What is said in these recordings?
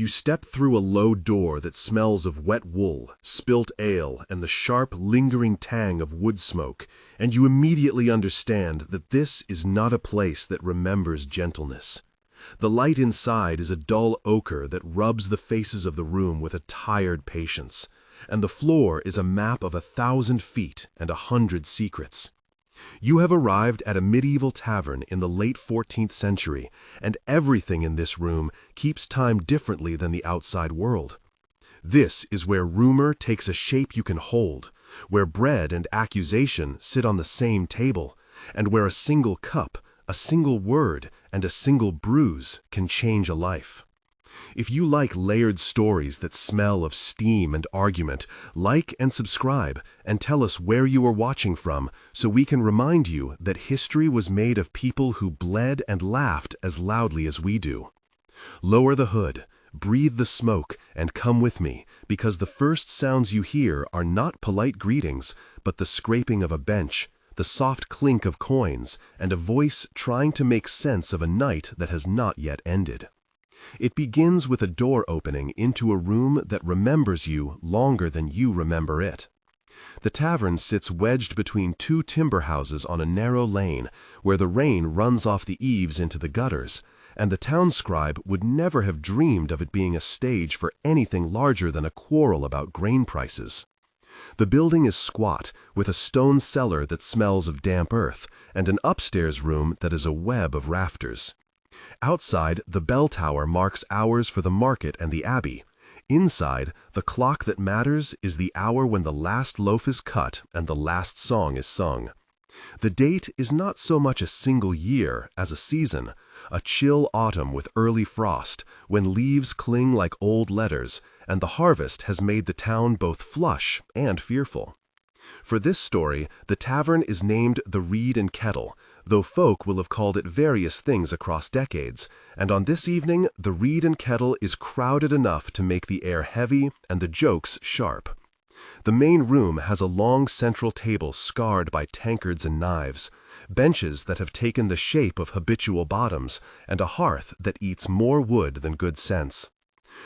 You step through a low door that smells of wet wool, spilt ale, and the sharp, lingering tang of wood smoke, and you immediately understand that this is not a place that remembers gentleness. The light inside is a dull ochre that rubs the faces of the room with a tired patience, and the floor is a map of 1,000 feet and 100 secrets. You have arrived at a medieval tavern in the late 14th century, and everything in this room keeps time differently than the outside world. This is where rumor takes a shape you can hold, where bread and accusation sit on the same table, and where a single cup, a single word, and a single bruise can change a life. If you like layered stories that smell of steam and argument, like and subscribe and tell us where you are watching from so we can remind you that history was made of people who bled and laughed as loudly as we do. Lower the hood, breathe the smoke, and come with me, because the first sounds you hear are not polite greetings, but the scraping of a bench, the soft clink of coins, and a voice trying to make sense of a night that has not yet ended. It begins with a door opening into a room that remembers you longer than you remember it. The tavern sits wedged between two timber houses on a narrow lane where the rain runs off the eaves into the gutters, and the town scribe would never have dreamed of it being a stage for anything larger than a quarrel about grain prices. The building is squat, with a stone cellar that smells of damp earth, and an upstairs room that is a web of rafters. Outside, the bell tower marks hours for the market and the abbey. Inside, the clock that matters is the hour when the last loaf is cut and the last song is sung. The date is not so much a single year as a season, a chill autumn with early frost, when leaves cling like old letters, and the harvest has made the town both flush and fearful. For this story, the tavern is named the Reed and Kettle, though folk will have called it various things across decades, and on this evening the Reed and Kettle is crowded enough to make the air heavy and the jokes sharp. The main room has a long central table scarred by tankards and knives, benches that have taken the shape of habitual bottoms, and a hearth that eats more wood than good sense.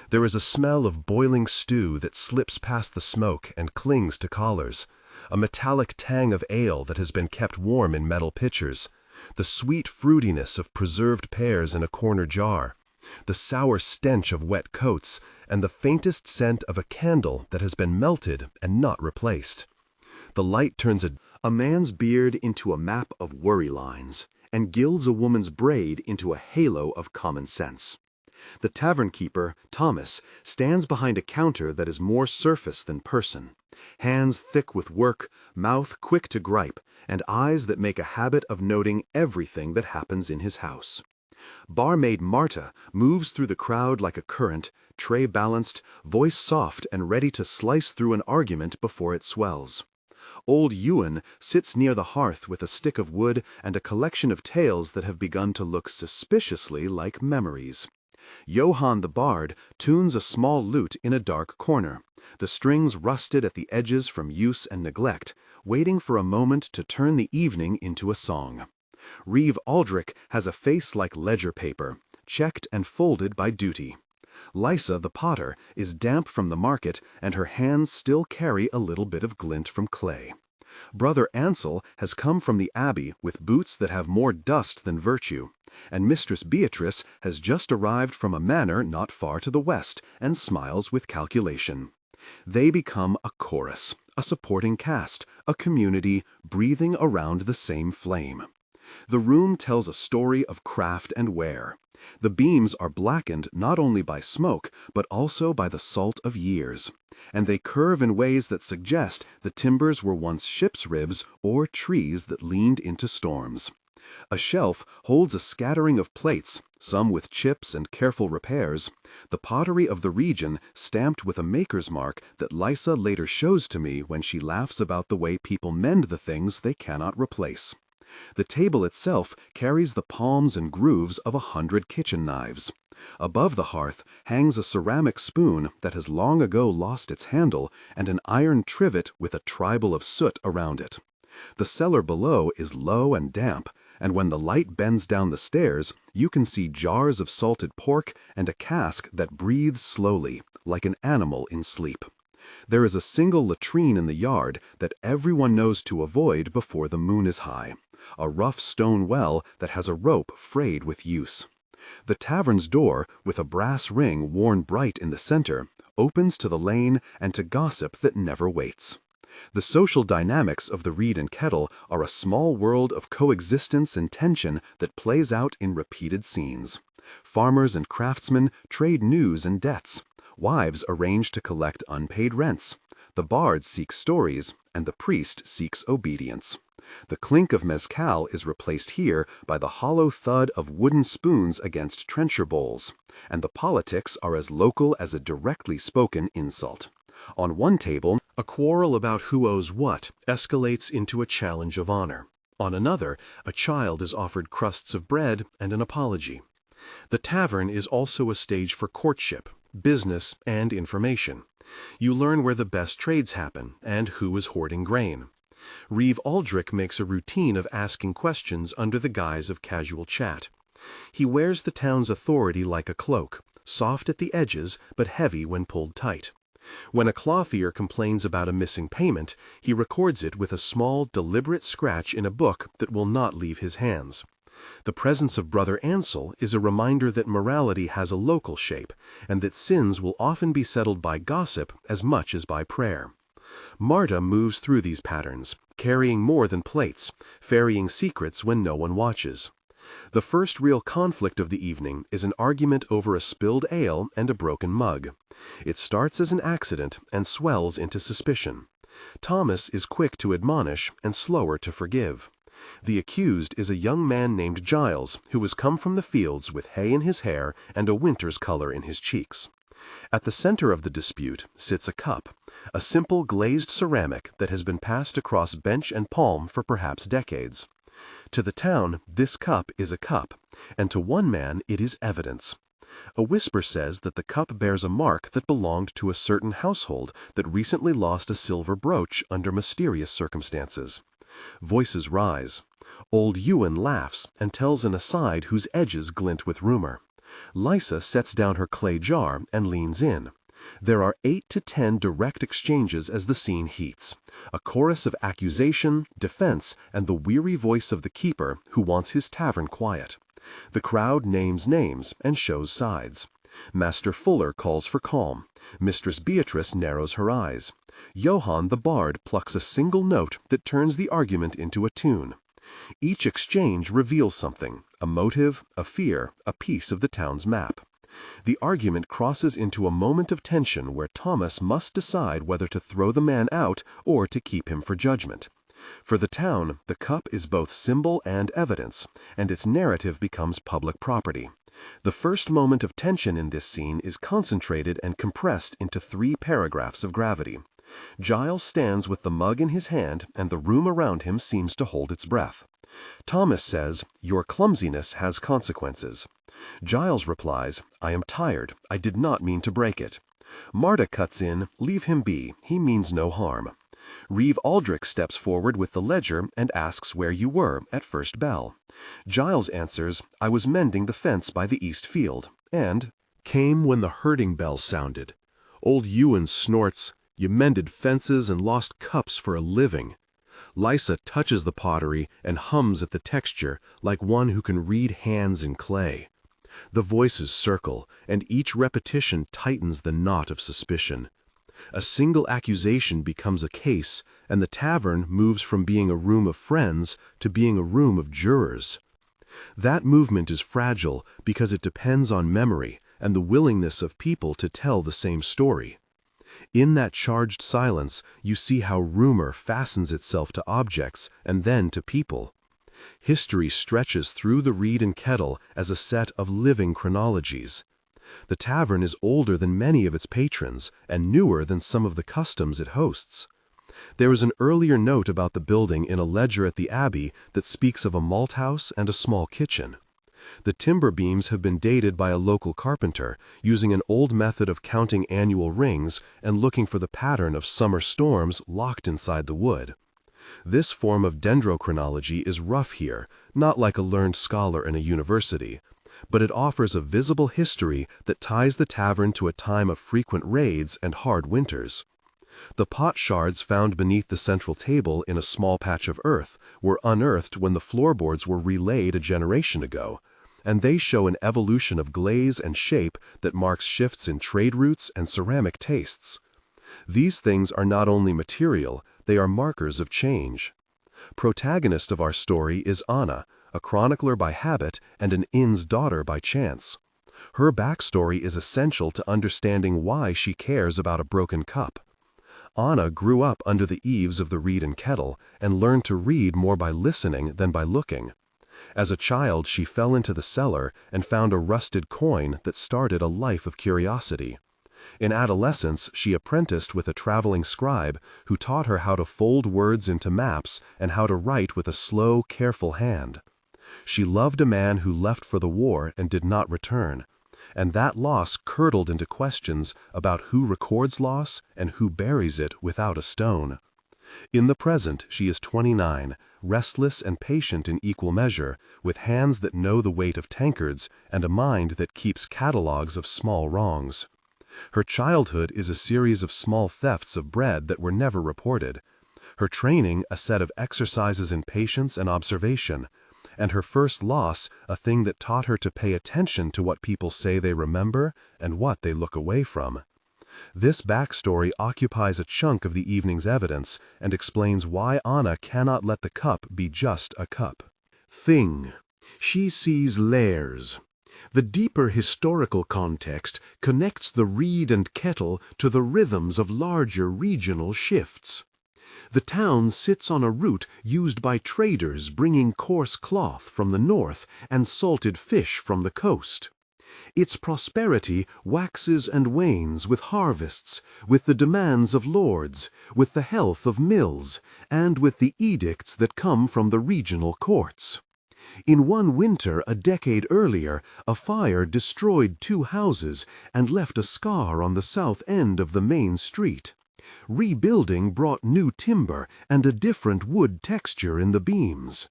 There is a smell of boiling stew that slips past the smoke and clings to collars, a metallic tang of ale that has been kept warm in metal pitchers, the sweet fruitiness of preserved pears in a corner jar, the sour stench of wet coats, and the faintest scent of a candle that has been melted and not replaced. The light turns a man's beard into a map of worry lines, and gilds a woman's braid into a halo of common sense. The tavern keeper, Thomas, stands behind a counter that is more surface than person, hands thick with work, mouth quick to gripe, and eyes that make a habit of noting everything that happens in his house. Barmaid Marta moves through the crowd like a current, tray balanced, voice soft and ready to slice through an argument before it swells. Old Ewan sits near the hearth with a stick of wood and a collection of tales that have begun to look suspiciously like memories. Johann the Bard tunes a small lute in a dark corner, the strings rusted at the edges from use and neglect, waiting for a moment to turn the evening into a song. Reeve Aldrich has a face like ledger paper, checked and folded by duty. Lysa the potter is damp from the market, and her hands still carry a little bit of glint from clay. Brother Ansel has come from the abbey with boots that have more dust than virtue, and Mistress Beatrice has just arrived from a manor not far to the west and smiles with calculation. They become a chorus, a supporting cast, a community breathing around the same flame. The room tells a story of craft and wear. The beams are blackened not only by smoke, but also by the salt of years, and they curve in ways that suggest the timbers were once ship's ribs or trees that leaned into storms. A shelf holds a scattering of plates, some with chips and careful repairs, the pottery of the region stamped with a maker's mark that Lysa later shows to me when she laughs about the way people mend the things they cannot replace. The table itself carries the palms and grooves of 100 kitchen knives. Above the hearth hangs a ceramic spoon that has long ago lost its handle and an iron trivet with a tribal of soot around it. The cellar below is low and damp, and when the light bends down the stairs, you can see jars of salted pork and a cask that breathes slowly, like an animal in sleep. There is a single latrine in the yard that everyone knows to avoid before the moon is high, a rough stone well that has a rope frayed with use. The tavern's door, with a brass ring worn bright in the center, opens to the lane and to gossip that never waits. The social dynamics of the Reed and Kettle are a small world of coexistence and tension that plays out in repeated scenes. Farmers and craftsmen trade news and debts. Wives arrange to collect unpaid rents. The bard seeks stories, and the priest seeks obedience. The clink of mezcal is replaced here by the hollow thud of wooden spoons against trencher bowls, and the politics are as local as a directly spoken insult. On one table, A quarrel about who owes what escalates into a challenge of honor. On another, a child is offered crusts of bread and an apology. The tavern is also a stage for courtship, business, and information. You learn where the best trades happen and who is hoarding grain. Reeve Aldrich makes a routine of asking questions under the guise of casual chat. He wears the town's authority like a cloak, soft at the edges but heavy when pulled tight. When a clothier complains about a missing payment, he records it with a small, deliberate scratch in a book that will not leave his hands. The presence of Brother Ansel is a reminder that morality has a local shape, and that sins will often be settled by gossip as much as by prayer. Marta moves through these patterns, carrying more than plates, ferrying secrets when no one watches. The first real conflict of the evening is an argument over a spilled ale and a broken mug. It starts as an accident and swells into suspicion. Thomas is quick to admonish and slower to forgive. The accused is a young man named Giles, who has come from the fields with hay in his hair and a winter's color in his cheeks. At the center of the dispute sits a cup, a simple glazed ceramic that has been passed across bench and palm for perhaps decades. To the town, this cup is a cup, and to one man it is evidence. A whisper says that the cup bears a mark that belonged to a certain household that recently lost a silver brooch under mysterious circumstances. Voices rise. Old Ewan laughs and tells an aside whose edges glint with rumor. Lysa sets down her clay jar and leans in. There are 8 to 10 direct exchanges as the scene heats, a chorus of accusation, defense, and the weary voice of the keeper who wants his tavern quiet. The crowd names names and shows sides. Master Fuller calls for calm. Mistress Beatrice narrows her eyes. Johann the bard plucks a single note that turns the argument into a tune. Each exchange reveals something, a motive, a fear, a piece of the town's map. The argument crosses into a moment of tension where Thomas must decide whether to throw the man out or to keep him for judgment. For the town, the cup is both symbol and evidence, and its narrative becomes public property. The first moment of tension in this scene is concentrated and compressed into 3 paragraphs of gravity. Giles stands with the mug in his hand, and the room around him seems to hold its breath. Thomas says, "Your clumsiness has consequences." Giles replies, "I am tired. I did not mean to break it." Marta cuts in, "Leave him be. He means no harm." Reeve Aldrich steps forward with the ledger and asks where you were at first bell. Giles answers, "I was mending the fence by the east field," and came when the herding bell sounded. Old Ewan snorts, "You mended fences and lost cups for a living." Lysa touches the pottery and hums at the texture like one who can read hands in clay. The voices circle, and each repetition tightens the knot of suspicion. A single accusation becomes a case, and the tavern moves from being a room of friends to being a room of jurors. That movement is fragile because it depends on memory and the willingness of people to tell the same story. In that charged silence, you see how rumor fastens itself to objects and then to people. History stretches through the Reed and Kettle as a set of living chronologies. The tavern is older than many of its patrons and newer than some of the customs it hosts. There is an earlier note about the building in a ledger at the Abbey that speaks of a malt house and a small kitchen. The timber beams have been dated by a local carpenter, using an old method of counting annual rings and looking for the pattern of summer storms locked inside the wood. This form of dendrochronology is rough here, not like a learned scholar in a university, but it offers a visible history that ties the tavern to a time of frequent raids and hard winters. The pot shards found beneath the central table in a small patch of earth were unearthed when the floorboards were relaid a generation ago, and they show an evolution of glaze and shape that marks shifts in trade routes and ceramic tastes. These things are not only material, they are markers of change. Protagonist of our story is Anna, a chronicler by habit and an inn's daughter by chance. Her backstory is essential to understanding why she cares about a broken cup. Anna grew up under the eaves of the Reed and Kettle and learned to read more by listening than by looking. As a child, she fell into the cellar and found a rusted coin that started a life of curiosity. In adolescence, she apprenticed with a traveling scribe who taught her how to fold words into maps and how to write with a slow, careful hand. She loved a man who left for the war and did not return, and that loss curdled into questions about who records loss and who buries it without a stone. In the present, she is 29, restless and patient in equal measure, with hands that know the weight of tankards and a mind that keeps catalogues of small wrongs. Her childhood is a series of small thefts of bread that were never reported, her training a set of exercises in patience and observation, and her first loss a thing that taught her to pay attention to what people say they remember and what they look away from. This backstory occupies a chunk of the evening's evidence and explains why Anna cannot let the cup be just a cup. Thing. She sees layers. The deeper historical context connects the Reed and Kettle to the rhythms of larger regional shifts. The town sits on a route used by traders bringing coarse cloth from the north and salted fish from the coast. Its prosperity waxes and wanes with harvests, with the demands of lords, with the health of mills, and with the edicts that come from the regional courts. In one winter a decade earlier, a fire destroyed 2 houses and left a scar on the south end of the main street. Rebuilding brought new timber and a different wood texture in the beams.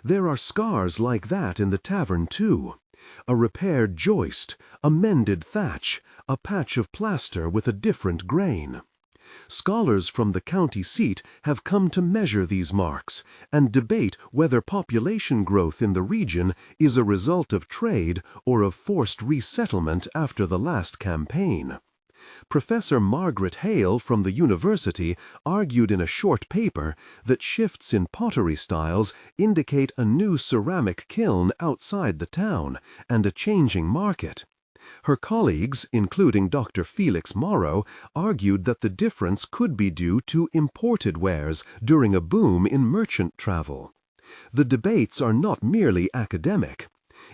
There are scars like that in the tavern too. A repaired joist, a mended thatch, a patch of plaster with a different grain. Scholars from the county seat have come to measure these marks and debate whether population growth in the region is a result of trade or of forced resettlement after the last campaign. Professor Margaret Hale from the university argued in a short paper that shifts in pottery styles indicate a new ceramic kiln outside the town and a changing market. Her colleagues, including Dr. Felix Morrow, argued that the difference could be due to imported wares during a boom in merchant travel. The debates are not merely academic.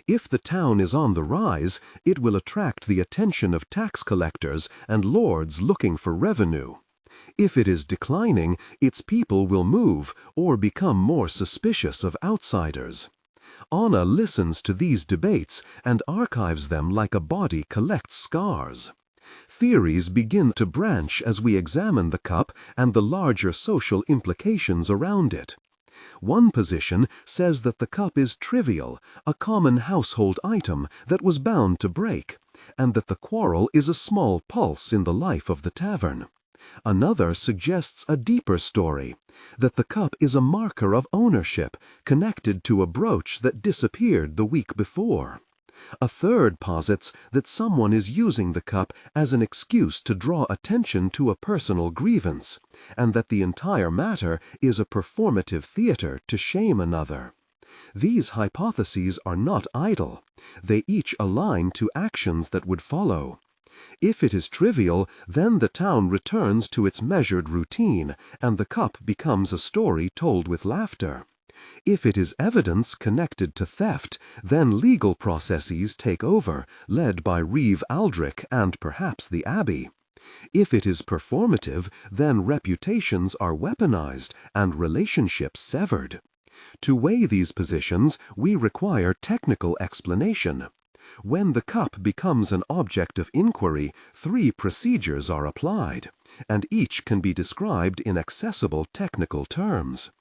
If the town is on the rise, it will attract the attention of tax collectors and lords looking for revenue. If it is declining, its people will move or become more suspicious of outsiders. Anna listens to these debates and archives them like a body collects scars. Theories begin to branch as we examine the cup and the larger social implications around it. One position says that the cup is trivial, a common household item that was bound to break, and that the quarrel is a small pulse in the life of the tavern. Another suggests a deeper story, that the cup is a marker of ownership connected to a brooch that disappeared the week before. A third posits that someone is using the cup as an excuse to draw attention to a personal grievance, and that the entire matter is a performative theater to shame another. These hypotheses are not idle. They each align to actions that would follow. If it is trivial, then the town returns to its measured routine, and the cup becomes a story told with laughter. If it is evidence connected to theft, then legal processes take over, led by Reeve Aldrich and perhaps the Abbey. If it is performative, then reputations are weaponized and relationships severed. To weigh these positions, we require technical explanation. When the cup becomes an object of inquiry, 3 procedures are applied, and each can be described in accessible technical terms.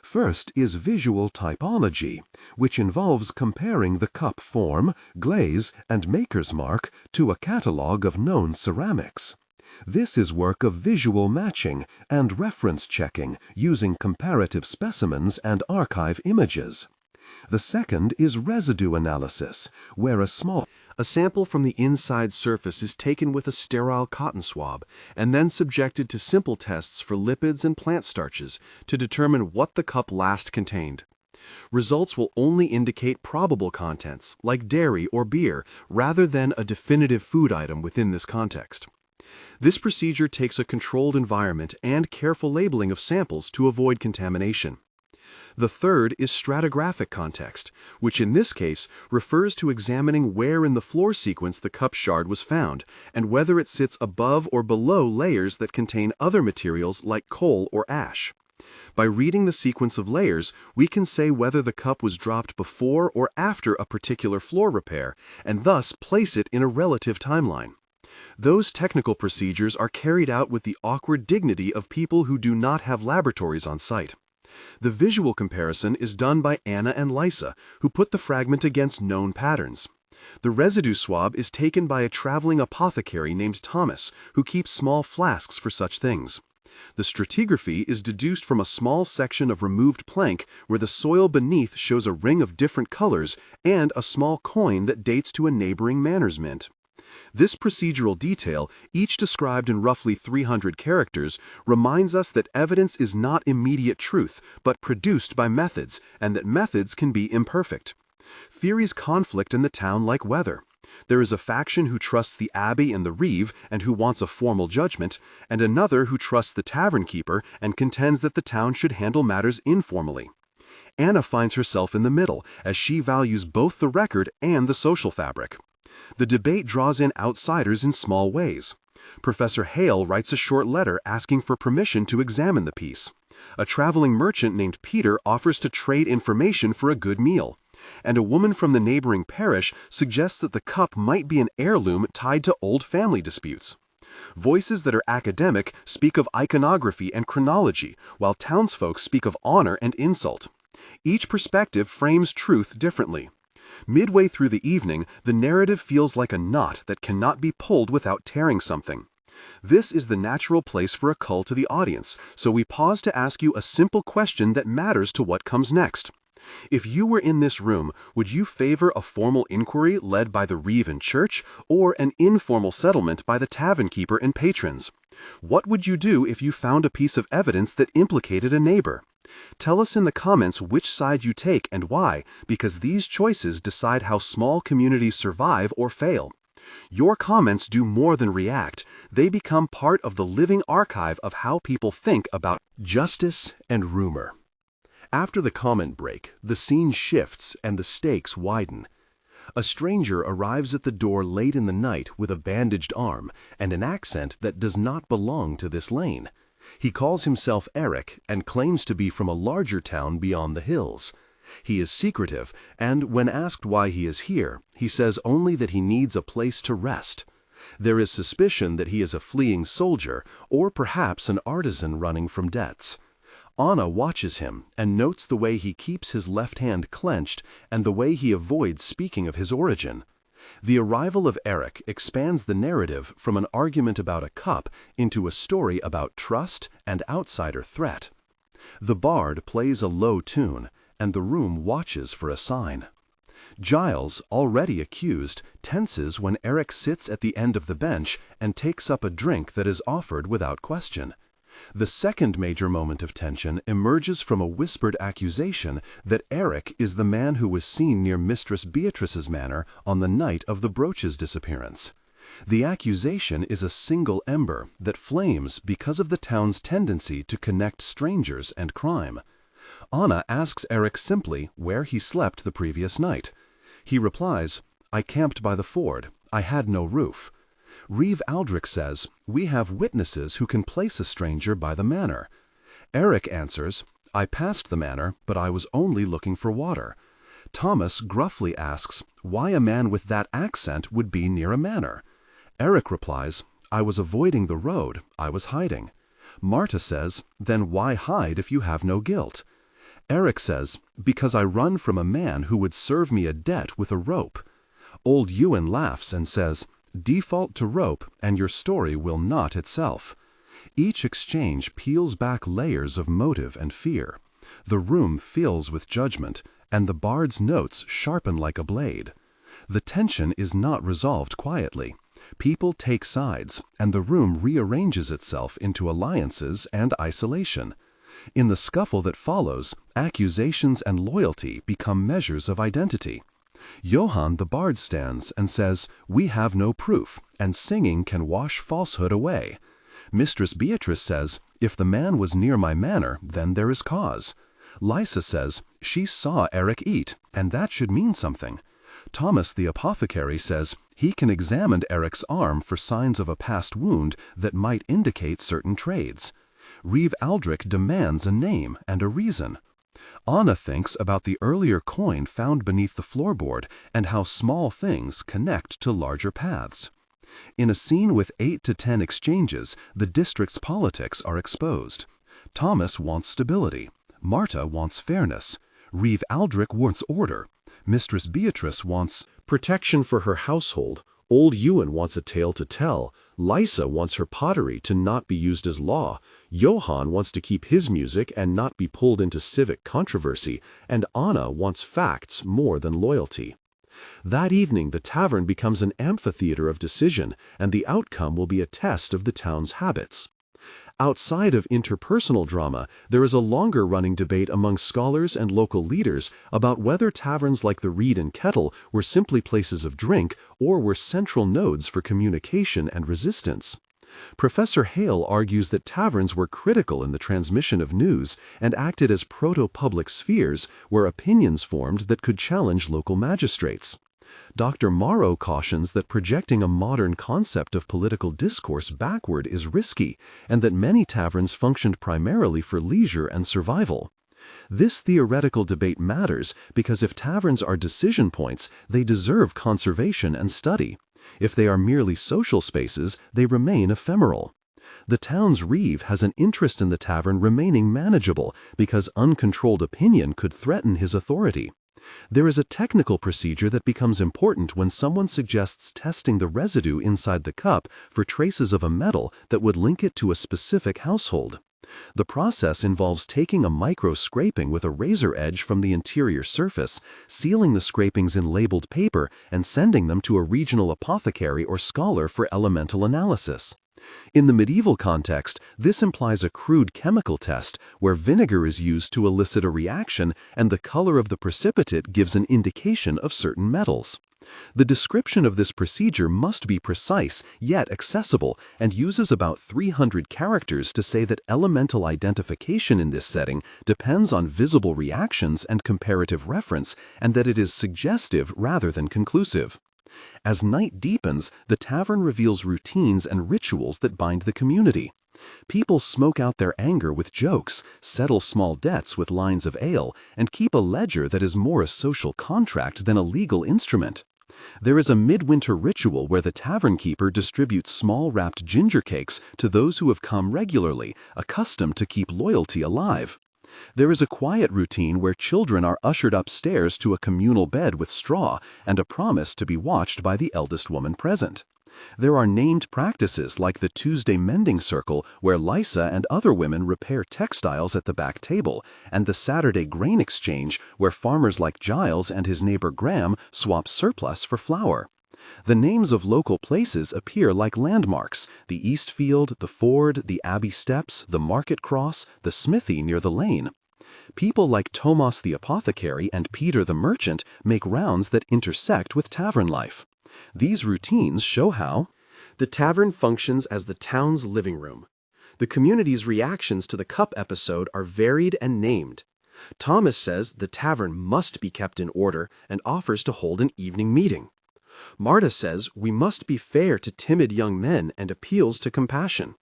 First is visual typology, which involves comparing the cup form, glaze, and maker's mark to a catalogue of known ceramics. This is work of visual matching and reference checking using comparative specimens and archive images. The second is residue analysis, where a sample from the inside surface is taken with a sterile cotton swab and then subjected to simple tests for lipids and plant starches to determine what the cup last contained. Results will only indicate probable contents, like dairy or beer, rather than a definitive food item within this context. This procedure takes a controlled environment and careful labeling of samples to avoid contamination. The third is stratigraphic context, which in this case refers to examining where in the floor sequence the cup shard was found and whether it sits above or below layers that contain other materials like coal or ash. By reading the sequence of layers, we can say whether the cup was dropped before or after a particular floor repair, and thus place it in a relative timeline. Those technical procedures are carried out with the awkward dignity of people who do not have laboratories on site. The visual comparison is done by Anna and Lisa, who put the fragment against known patterns. The residue swab is taken by a traveling apothecary named Thomas, who keeps small flasks for such things. The stratigraphy is deduced from a small section of removed plank where the soil beneath shows a ring of different colors and a small coin that dates to a neighboring Manners mint. This procedural detail, each described in roughly 300 characters, reminds us that evidence is not immediate truth, but produced by methods, and that methods can be imperfect. Theories conflict in the town like weather. There is a faction who trusts the abbey and the reeve and who wants a formal judgment, and another who trusts the tavern keeper and contends that the town should handle matters informally. Anna finds herself in the middle, as she values both the record and the social fabric. The debate draws in outsiders in small ways. Professor Hale writes a short letter asking for permission to examine the piece. A traveling merchant named Peter offers to trade information for a good meal. And a woman from the neighboring parish suggests that the cup might be an heirloom tied to old family disputes. Voices that are academic speak of iconography and chronology, while townsfolk speak of honor and insult. Each perspective frames truth differently. Midway through the evening, the narrative feels like a knot that cannot be pulled without tearing something. This is the natural place for a call to the audience, so we pause to ask you a simple question that matters to what comes next. If you were in this room, would you favor a formal inquiry led by the reeve and church, or an informal settlement by the tavern keeper and patrons? What would you do if you found a piece of evidence that implicated a neighbor? Tell us in the comments which side you take and why, because these choices decide how small communities survive or fail. Your comments do more than react. They become part of the living archive of how people think about justice and rumor. After the comment break, the scene shifts and the stakes widen. A stranger arrives at the door late in the night with a bandaged arm and an accent that does not belong to this lane. He calls himself Eric and claims to be from a larger town beyond the hills. He is secretive, and when asked why he is here, he says only that he needs a place to rest. There is suspicion that he is a fleeing soldier or perhaps an artisan running from debts. Anna watches him and notes the way he keeps his left hand clenched and the way he avoids speaking of his origin. The arrival of Eric expands the narrative from an argument about a cup into a story about trust and outsider threat. The bard plays a low tune, and the room watches for a sign. Giles, already accused, tenses when Eric sits at the end of the bench and takes up a drink that is offered without question. The second major moment of tension emerges from a whispered accusation that Eric is the man who was seen near Mistress Beatrice's manor on the night of the brooch's disappearance. The accusation is a single ember that flames because of the town's tendency to connect strangers and crime. Anna asks Eric simply where he slept the previous night. He replies, "I camped by the ford. I had no roof." Reeve Aldrich says, "We have witnesses who can place a stranger by the manor." Eric answers, "I passed the manor, but I was only looking for water." Thomas gruffly asks why a man with that accent would be near a manor. Eric replies, "I was avoiding the road, I was hiding." Marta says, "Then why hide if you have no guilt?" Eric says, "Because I run from a man who would serve me a debt with a rope." Old Ewan laughs and says, "Default to rope, and your story will not itself." Each exchange peels back layers of motive and fear. The room fills with judgment, and the bard's notes sharpen like a blade. The tension is not resolved quietly. People take sides, and the room rearranges itself into alliances and isolation. In the scuffle that follows, accusations and loyalty become measures of identity. Johann the bard stands and says, "We have no proof, and singing can wash falsehood away." Mistress Beatrice says, "If the man was near my manor, then there is cause." Lysa says, "She saw Eric eat, and that should mean something." Thomas the apothecary says, he can examine Eric's arm for signs of a past wound that might indicate certain trades. Reeve Aldrich demands a name and a reason. Anna thinks about the earlier coin found beneath the floorboard and how small things connect to larger paths. In a scene with 8 to 10 exchanges, the district's politics are exposed. Thomas wants stability. Marta wants fairness. Reeve Aldrich wants order. Mistress Beatrice wants protection for her household. Old Ewan wants a tale to tell. Lysa wants her pottery to not be used as law. Johann wants to keep his music and not be pulled into civic controversy. And Anna wants facts more than loyalty. That evening, the tavern becomes an amphitheater of decision, and the outcome will be a test of the town's habits. Outside of interpersonal drama, there is a longer-running debate among scholars and local leaders about whether taverns like the Reed and Kettle were simply places of drink or were central nodes for communication and resistance. Professor Hale argues that taverns were critical in the transmission of news and acted as proto-public spheres where opinions formed that could challenge local magistrates. Dr. Morrow cautions that projecting a modern concept of political discourse backward is risky, and that many taverns functioned primarily for leisure and survival. This theoretical debate matters because if taverns are decision points, they deserve conservation and study. If they are merely social spaces, they remain ephemeral. The town's reeve has an interest in the tavern remaining manageable because uncontrolled opinion could threaten his authority. There is a technical procedure that becomes important when someone suggests testing the residue inside the cup for traces of a metal that would link it to a specific household. The process involves taking a micro-scraping with a razor edge from the interior surface, sealing the scrapings in labeled paper, and sending them to a regional apothecary or scholar for elemental analysis. In the medieval context, this implies a crude chemical test where vinegar is used to elicit a reaction and the color of the precipitate gives an indication of certain metals. The description of this procedure must be precise yet accessible and uses about 300 characters to say that elemental identification in this setting depends on visible reactions and comparative reference, and that it is suggestive rather than conclusive. As night deepens, the tavern reveals routines and rituals that bind the community. People smoke out their anger with jokes, settle small debts with lines of ale, and keep a ledger that is more a social contract than a legal instrument. There is a midwinter ritual where the tavern keeper distributes small wrapped ginger cakes to those who have come regularly, accustomed to keep loyalty alive. There is a quiet routine where children are ushered upstairs to a communal bed with straw and a promise to be watched by the eldest woman present. There are named practices like the Tuesday mending circle where Lysa and other women repair textiles at the back table, and the Saturday grain exchange where farmers like Giles and his neighbor Graham swap surplus for flour. The names of local places appear like landmarks: the Eastfield, the Ford, the Abbey Steps, the Market Cross, the smithy near the lane. People like Thomas the apothecary and Peter the merchant make rounds that intersect with tavern life. These routines show how the tavern functions as the town's living room. The community's reactions to the cup episode are varied and named. Thomas says the tavern must be kept in order and offers to hold an evening meeting. Marta says we must be fair to timid young men and appeals to compassion.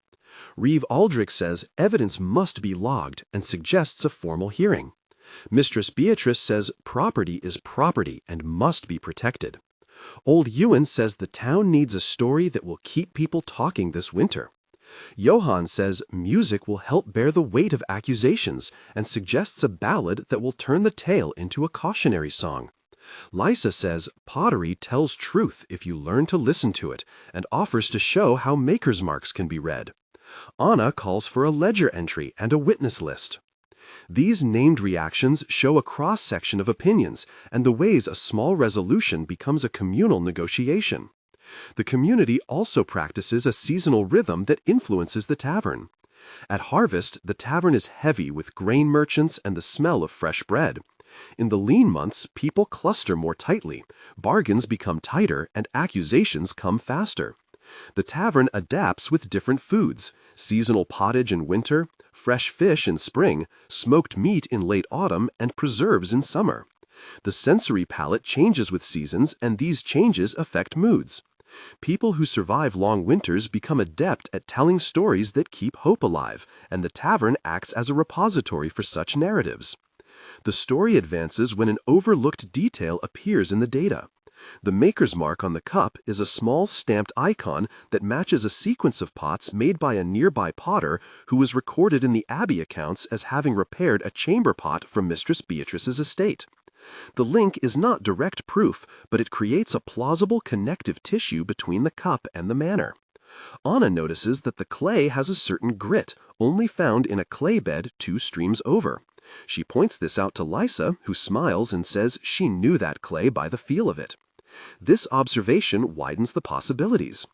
Reeve Aldrich says evidence must be logged and suggests a formal hearing. Mistress Beatrice says property is property and must be protected. Old Ewan says the town needs a story that will keep people talking this winter. Johann says music will help bear the weight of accusations and suggests a ballad that will turn the tale into a cautionary song. Lysa says pottery tells truth if you learn to listen to it and offers to show how maker's marks can be read. Anna calls for a ledger entry and a witness list. These named reactions show a cross-section of opinions and the ways a small resolution becomes a communal negotiation. The community also practices a seasonal rhythm that influences the tavern. At harvest, the tavern is heavy with grain merchants and the smell of fresh bread. In the lean months, people cluster more tightly, bargains become tighter, and accusations come faster. The tavern adapts with different foods: seasonal pottage in winter, fresh fish in spring, smoked meat in late autumn, and preserves in summer. The sensory palate changes with seasons, and these changes affect moods. People who survive long winters become adept at telling stories that keep hope alive, and the tavern acts as a repository for such narratives. The story advances when an overlooked detail appears in the data. The maker's mark on the cup is a small stamped icon that matches a sequence of pots made by a nearby potter who was recorded in the abbey accounts as having repaired a chamber pot from Mistress Beatrice's estate. The link is not direct proof, but it creates a plausible connective tissue between the cup and the manor. Anna notices that the clay has a certain grit, only found in a clay bed 2 streams over. She points this out to Lysa, who smiles and says she knew that clay by the feel of it. This observation widens the possibilities.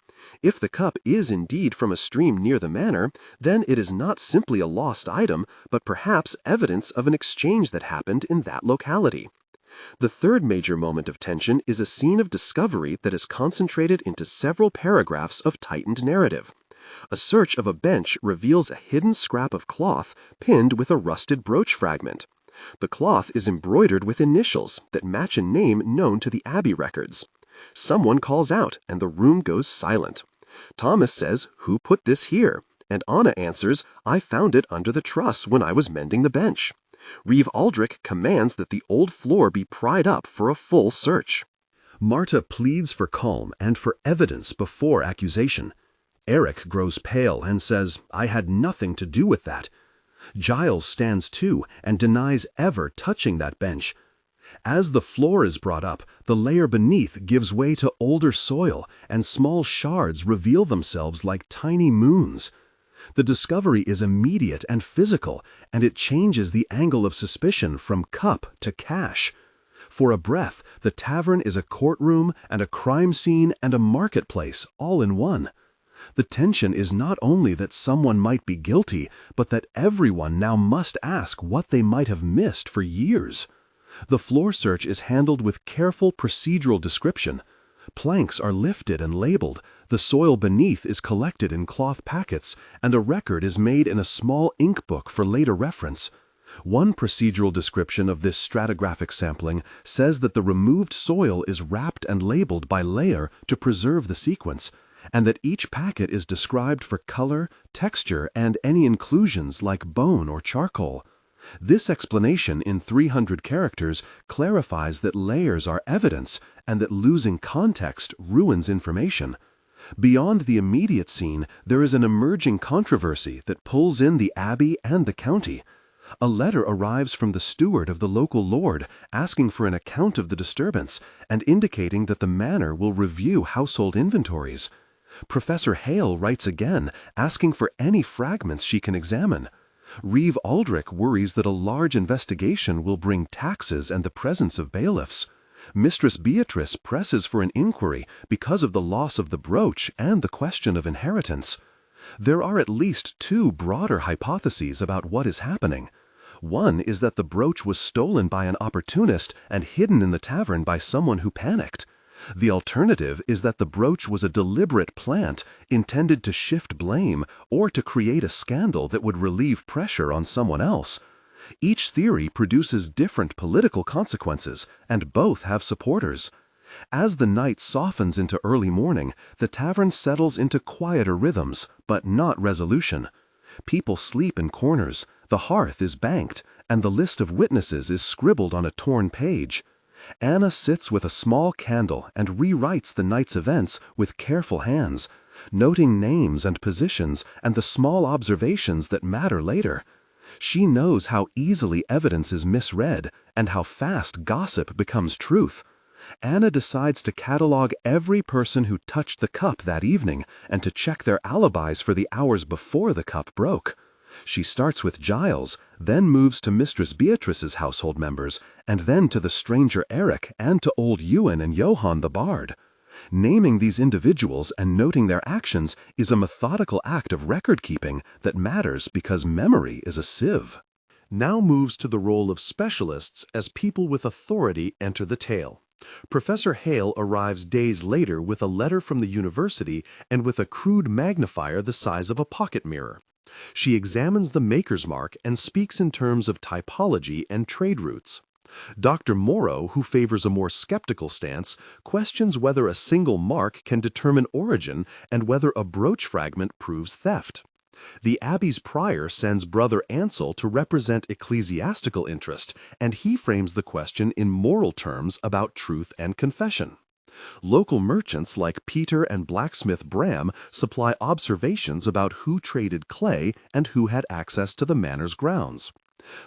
If the cup is indeed from a stream near the manor, then it is not simply a lost item, but perhaps evidence of an exchange that happened in that locality. The third major moment of tension is a scene of discovery that is concentrated into several paragraphs of tightened narrative. A search of a bench reveals a hidden scrap of cloth pinned with a rusted brooch fragment. The cloth is embroidered with initials that match a name known to the abbey records. Someone calls out, and the room goes silent. Thomas says, "Who put this here?" And Anna answers, "I found it under the truss when I was mending the bench." Reeve Aldrich commands that the old floor be pried up for a full search. Marta pleads for calm and for evidence before accusation. Eric grows pale and says, "I had nothing to do with that." Giles stands too and denies ever touching that bench. As the floor is brought up, the layer beneath gives way to older soil, and small shards reveal themselves like tiny moons. The discovery is immediate and physical, and it changes the angle of suspicion from cup to cache. For a breath, the tavern is a courtroom and a crime scene and a marketplace all in one. The tension is not only that someone might be guilty, but that everyone now must ask what they might have missed for years. The floor search is handled with careful procedural description. Planks are lifted and labeled, the soil beneath is collected in cloth packets, and a record is made in a small ink book for later reference. One procedural description of this stratigraphic sampling says that the removed soil is wrapped and labeled by layer to preserve the sequence, and that each packet is described for color, texture, and any inclusions like bone or charcoal. This explanation in 300 characters clarifies that layers are evidence and that losing context ruins information. Beyond the immediate scene, there is an emerging controversy that pulls in the abbey and the county. A letter arrives from the steward of the local lord asking for an account of the disturbance and indicating that the manor will review household inventories. Professor Hale writes again, asking for any fragments she can examine. Reeve Aldrich worries that a large investigation will bring taxes and the presence of bailiffs. Mistress Beatrice presses for an inquiry because of the loss of the brooch and the question of inheritance. There are at least 2 broader hypotheses about what is happening. One is that the brooch was stolen by an opportunist and hidden in the tavern by someone who panicked. The alternative is that the brooch was a deliberate plant intended to shift blame or to create a scandal that would relieve pressure on someone else. Each theory produces different political consequences, and both have supporters. As the night softens into early morning, the tavern settles into quieter rhythms, but not resolution. People sleep in corners, the hearth is banked, and the list of witnesses is scribbled on a torn page. Anna sits with a small candle and rewrites the night's events with careful hands, noting names and positions and the small observations that matter later. She knows how easily evidence is misread and how fast gossip becomes truth. Anna decides to catalog every person who touched the cup that evening and to check their alibis for the hours before the cup broke. She starts with Giles, then moves to Mistress Beatrice's household members, and then to the stranger Eric and to old Ewan and Johann the Bard. Naming these individuals and noting their actions is a methodical act of record-keeping that matters because memory is a sieve. Now moves to the role of specialists as people with authority enter the tale. Professor Hale arrives days later with a letter from the university and with a crude magnifier the size of a pocket mirror. She examines the maker's mark and speaks in terms of typology and trade routes. Dr. Morrow, who favors a more skeptical stance, questions whether a single mark can determine origin and whether a brooch fragment proves theft. The abbey's prior sends Brother Ansel to represent ecclesiastical interest, and he frames the question in moral terms about truth and confession. Local merchants like Peter and blacksmith Bram supply observations about who traded clay and who had access to the manor's grounds.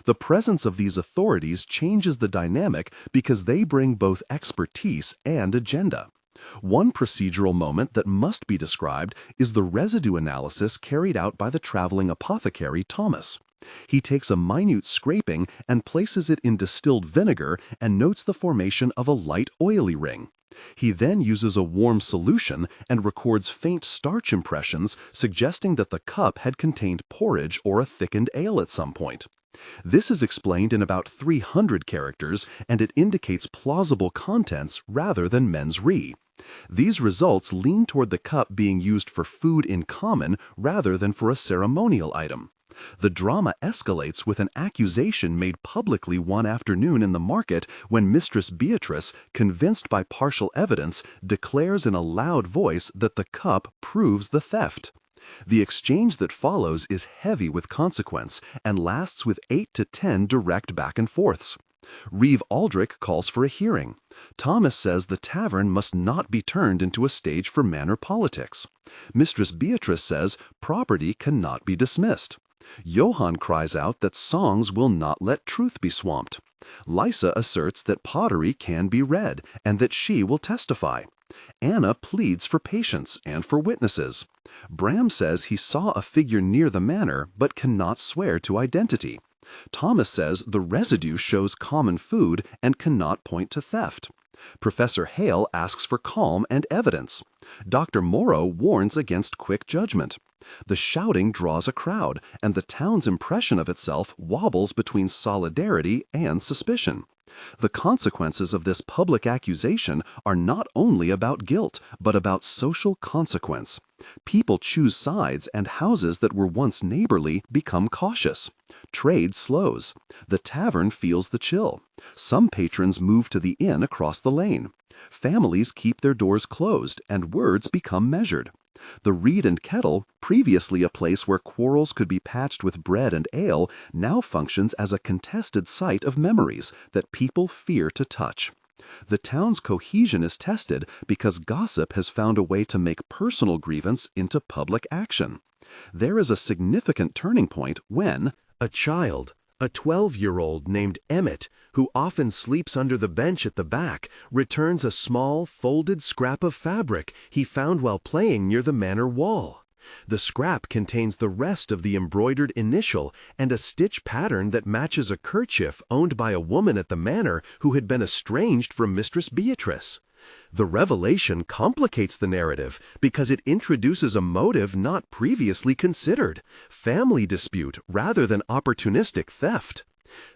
The presence of these authorities changes the dynamic because they bring both expertise and agenda. One procedural moment that must be described is the residue analysis carried out by the traveling apothecary Thomas. He takes a minute scraping and places it in distilled vinegar and notes the formation of a light oily ring. He then uses a warm solution and records faint starch impressions suggesting that the cup had contained porridge or a thickened ale at some point. This is explained in about 300 characters, and it indicates plausible contents rather than mens rea. These results lean toward the cup being used for food in common rather than for a ceremonial item. The drama escalates with an accusation made publicly one afternoon in the market when Mistress Beatrice, convinced by partial evidence, declares in a loud voice that the cup proves the theft. The exchange that follows is heavy with consequence and lasts with 8 to 10 direct back and forths. Reeve Aldrich calls for a hearing. Thomas says the tavern must not be turned into a stage for manor politics. Mistress Beatrice says property cannot be dismissed. Johann cries out that songs will not let truth be swamped. Lysa asserts that pottery can be read and that she will testify. Anna pleads for patience and for witnesses. Bram says he saw a figure near the manor but cannot swear to identity. Thomas says the residue shows common food and cannot point to theft. Professor Hale asks for calm and evidence. Dr. Morrow warns against quick judgment. The shouting draws a crowd, and the town's impression of itself wobbles between solidarity and suspicion. The consequences of this public accusation are not only about guilt, but about social consequence. People choose sides, and houses that were once neighborly become cautious. Trade slows. The tavern feels the chill. Some patrons move to the inn across the lane. Families keep their doors closed, and words become measured. The Reed and Kettle, previously a place where quarrels could be patched with bread and ale, now functions as a contested site of memories that people fear to touch. The town's cohesion is tested because gossip has found a way to make personal grievance into public action. There is a significant turning point when a child, a 12-year-old named Emmett, who often sleeps under the bench at the back, returns a small, folded scrap of fabric he found while playing near the manor wall. The scrap contains the rest of the embroidered initial and a stitch pattern that matches a kerchief owned by a woman at the manor who had been estranged from Mistress Beatrice. The revelation complicates the narrative because it introduces a motive not previously considered, family dispute rather than opportunistic theft.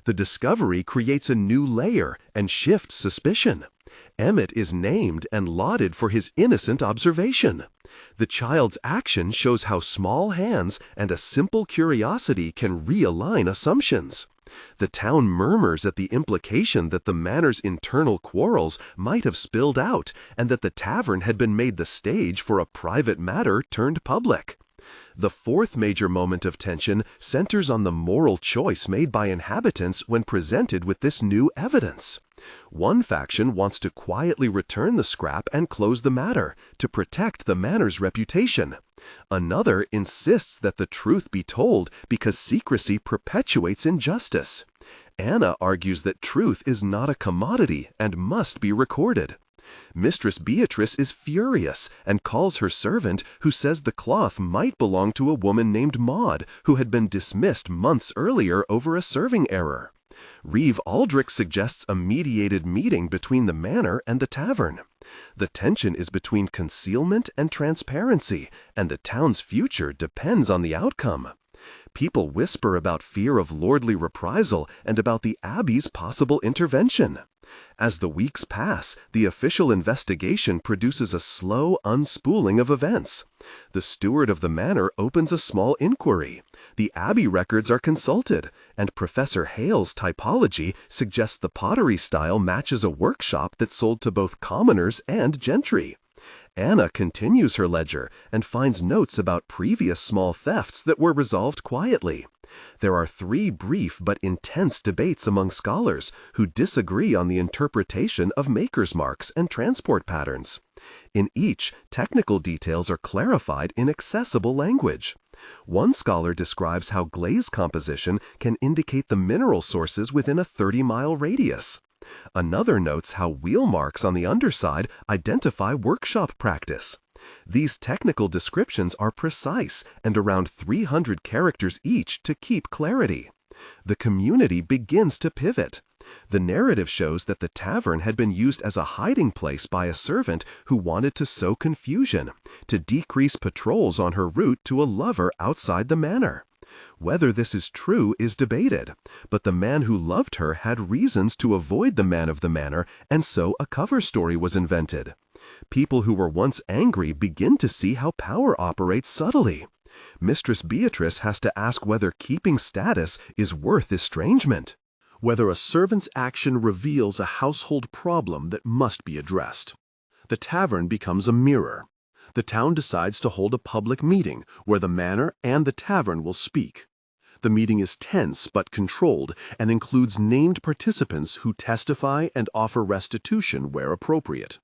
The discovery creates a new layer and shifts suspicion. Emmett is named and lauded for his innocent observation. The child's action shows how small hands and a simple curiosity can realign assumptions. The town murmurs at the implication that the manor's internal quarrels might have spilled out and that the tavern had been made the stage for a private matter turned public. The fourth major moment of tension centers on the moral choice made by inhabitants when presented with this new evidence. One faction wants to quietly return the scrap and close the matter to protect the manor's reputation. Another insists that the truth be told because secrecy perpetuates injustice. Anna argues that truth is not a commodity and must be recorded. Mistress Beatrice is furious and calls her servant, who says the cloth might belong to a woman named Maud, who had been dismissed months earlier over a serving error. Reeve Aldrich suggests a mediated meeting between the manor and the tavern. The tension is between concealment and transparency, and the town's future depends on the outcome. People whisper about fear of lordly reprisal and about the abbey's possible intervention. As the weeks pass, the official investigation produces a slow unspooling of events. The steward of the manor opens a small inquiry. The abbey records are consulted, and Professor Hale's typology suggests the pottery style matches a workshop that sold to both commoners and gentry. Anna continues her ledger and finds notes about previous small thefts that were resolved quietly. There are 3 brief but intense debates among scholars who disagree on the interpretation of maker's marks and transport patterns. In each, technical details are clarified in accessible language. One scholar describes how glaze composition can indicate the mineral sources within a 30-mile radius. Another notes how wheel marks on the underside identify workshop practice. These technical descriptions are precise and around 300 characters each to keep clarity. The community begins to pivot. The narrative shows that the tavern had been used as a hiding place by a servant who wanted to sow confusion, to decrease patrols on her route to a lover outside the manor. Whether this is true is debated, but the man who loved her had reasons to avoid the man of the manor, and so a cover story was invented. People who were once angry begin to see how power operates subtly. Mistress Beatrice has to ask whether keeping status is worth estrangement. Whether a servant's action reveals a household problem that must be addressed. The tavern becomes a mirror. The town decides to hold a public meeting where the manor and the tavern will speak. The meeting is tense but controlled and includes named participants who testify and offer restitution where appropriate.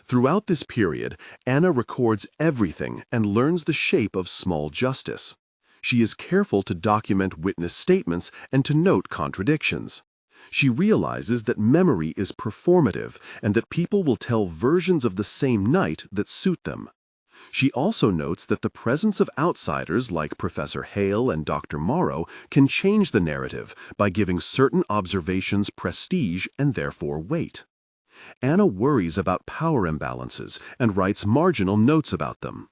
Throughout this period, Anna records everything and learns the shape of small justice. She is careful to document witness statements and to note contradictions. She realizes that memory is performative and that people will tell versions of the same night that suit them. She also notes that the presence of outsiders like Professor Hale and Dr. Morrow can change the narrative by giving certain observations prestige and therefore weight. Anna worries about power imbalances and writes marginal notes about them.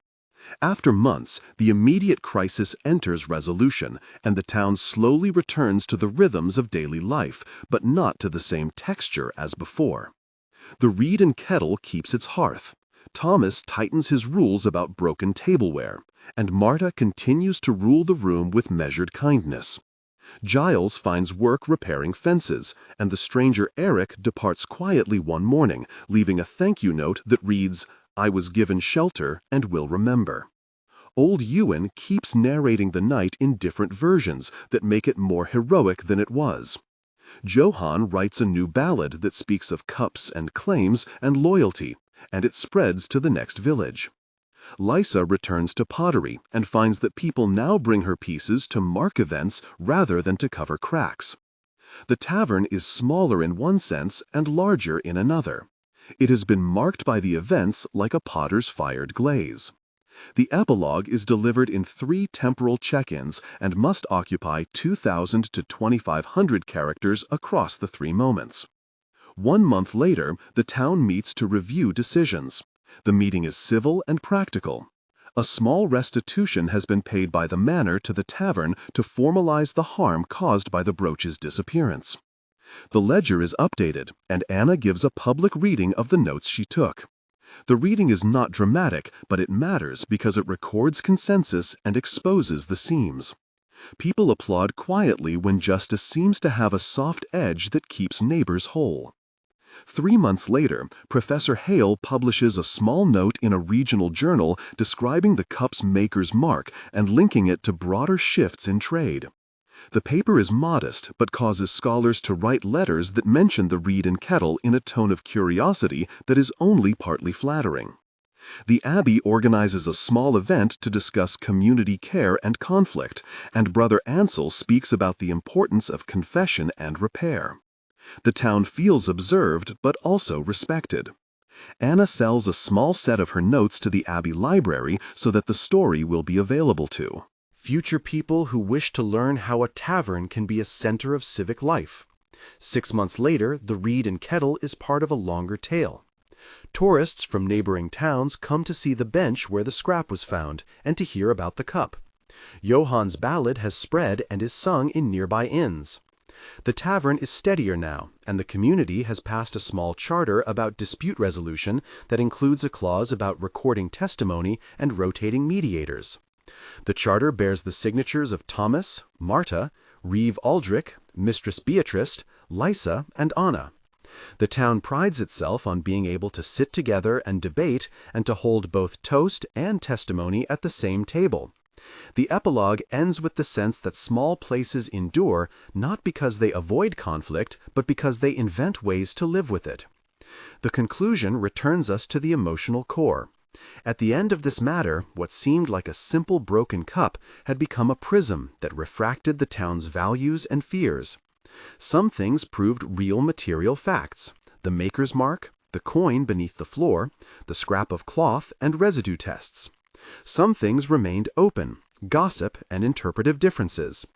After months, the immediate crisis enters resolution, and the town slowly returns to the rhythms of daily life, but not to the same texture as before. The Reed and Kettle keeps its hearth. Thomas tightens his rules about broken tableware, and Marta continues to rule the room with measured kindness. Giles finds work repairing fences, and the stranger Eric departs quietly one morning, leaving a thank-you note that reads, "I was given shelter and will remember." Old Ewan keeps narrating the night in different versions that make it more heroic than it was. Johann writes a new ballad that speaks of cups and claims and loyalty, and it spreads to the next village. Lysa returns to pottery and finds that people now bring her pieces to mark events rather than to cover cracks. The tavern is smaller in one sense and larger in another. It has been marked by the events like a potter's fired glaze. The epilogue is delivered in 3 temporal check-ins and must occupy 2,000 to 2,500 characters across the 3 moments. 1 month later, the town meets to review decisions. The meeting is civil and practical. A small restitution has been paid by the manor to the tavern to formalize the harm caused by the brooch's disappearance. The ledger is updated, and Anna gives a public reading of the notes she took. The reading is not dramatic, but it matters because it records consensus and exposes the seams. People applaud quietly when justice seems to have a soft edge that keeps neighbors whole. 3 months later, Professor Hale publishes a small note in a regional journal describing the cup's maker's mark and linking it to broader shifts in trade. The paper is modest but causes scholars to write letters that mention the Reed and Kettle in a tone of curiosity that is only partly flattering. The Abbey organizes a small event to discuss community care and conflict, and Brother Ansel speaks about the importance of confession and repair. The town feels observed but also respected. Anna sells a small set of her notes to the Abbey Library so that the story will be available to future people who wish to learn how a tavern can be a center of civic life. 6 months later, the Reed and Kettle is part of a longer tale. Tourists from neighboring towns come to see the bench where the scrap was found and to hear about the cup. Johann's ballad has spread and is sung in nearby inns. The tavern is steadier now, and the community has passed a small charter about dispute resolution that includes a clause about recording testimony and rotating mediators. The charter bears the signatures of Thomas, Marta, Reeve Aldrich, Mistress Beatrice, Lysa, and Anna. The town prides itself on being able to sit together and debate and to hold both toast and testimony at the same table. The epilogue ends with the sense that small places endure not because they avoid conflict, but because they invent ways to live with it. The conclusion returns us to the emotional core. At the end of this matter, what seemed like a simple broken cup had become a prism that refracted the town's values and fears. Some things proved real material facts: the maker's mark, the coin beneath the floor, the scrap of cloth, and residue tests. Some things remained open: gossip and interpretive differences.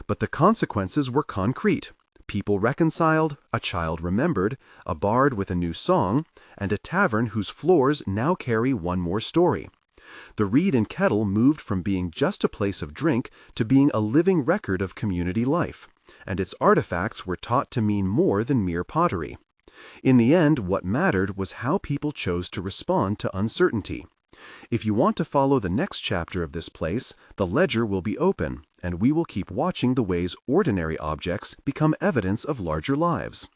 But the consequences were concrete. People reconciled, a child remembered, a bard with a new song, and a tavern whose floors now carry one more story. The Reed and Kettle moved from being just a place of drink to being a living record of community life, and its artifacts were taught to mean more than mere pottery. In the end, what mattered was how people chose to respond to uncertainty. If you want to follow the next chapter of this place, the ledger will be open, and we will keep watching the ways ordinary objects become evidence of larger lives.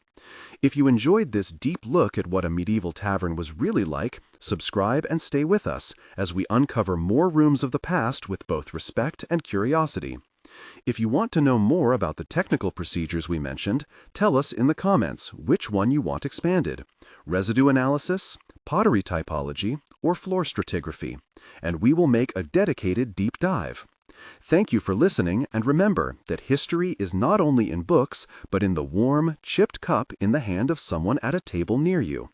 If you enjoyed this deep look at what a medieval tavern was really like, subscribe and stay with us as we uncover more rooms of the past with both respect and curiosity. If you want to know more about the technical procedures we mentioned, tell us in the comments which one you want expanded: residue analysis, pottery typology, or floor stratigraphy, and we will make a dedicated deep dive. Thank you for listening, and remember that history is not only in books, but in the warm, chipped cup in the hand of someone at a table near you.